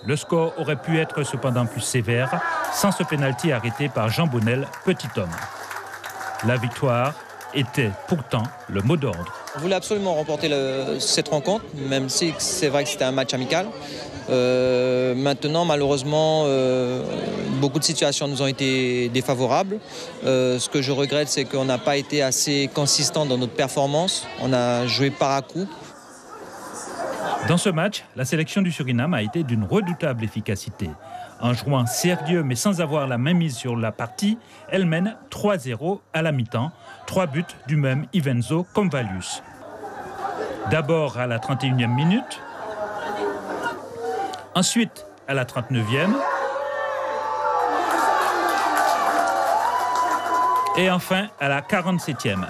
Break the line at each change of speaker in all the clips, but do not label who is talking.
Le score aurait pu être cependant plus sévère sans ce pénalty arrêté par Jean Bonnel, petit homme. La victoire était pourtant le mot d'ordre.
On voulait absolument remporter cette rencontre, même si c'est vrai que c'était un match amical. Maintenant, malheureusement, beaucoup de situations nous ont été défavorables. Ce que je regrette, c'est qu'on n'a pas été assez consistant dans notre performance. On a joué par à coup.
Dans ce match, la sélection du Suriname a été d'une redoutable efficacité. En jouant sérieux mais sans avoir la main mise sur la partie, elle mène 3-0 à la mi-temps, 3 buts du même Ivenzo Comvalius. D'abord à la 31e minute, ensuite à la 39e et enfin à la 47e.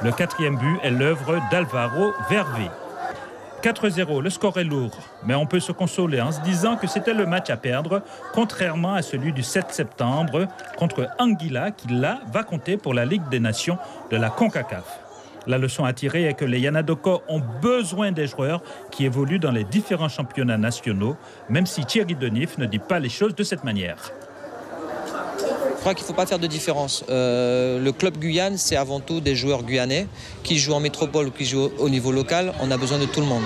Le 4e but est l'œuvre d'Alvaro Vervé. 4-0, le score est lourd, mais on peut se consoler en se disant que c'était le match à perdre, contrairement à celui du 7 septembre contre Anguilla, qui là va compter pour la Ligue des Nations de la CONCACAF. La leçon à tirer est que les Yanadoko ont besoin des joueurs qui évoluent dans les différents championnats nationaux, même si Thierry Denif ne dit pas les choses de cette manière.
Je crois qu'il ne faut pas faire de différence. Le club Guyane, c'est avant tout des joueurs guyanais qui jouent en métropole ou qui jouent au niveau local. On a besoin de tout le monde.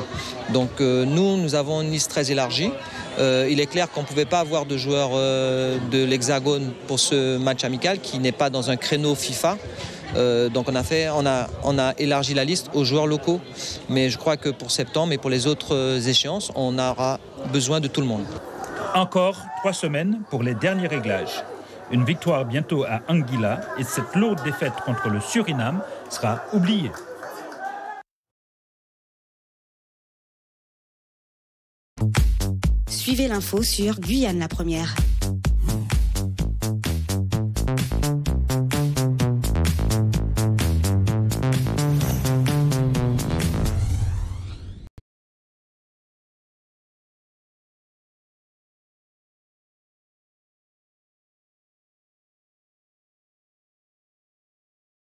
Donc nous avons une liste très élargie. Il est clair qu'on ne pouvait pas avoir de joueurs de l'Hexagone pour ce match amical qui n'est pas dans un créneau FIFA. Donc on a élargi la liste aux joueurs locaux. Mais je crois que pour septembre et pour les autres échéances, on aura besoin de tout le monde.
Encore 3 semaines pour les derniers réglages. Une victoire bientôt à Anguilla et cette lourde défaite contre le Suriname sera oubliée.
Suivez l'info sur Guyane la Première.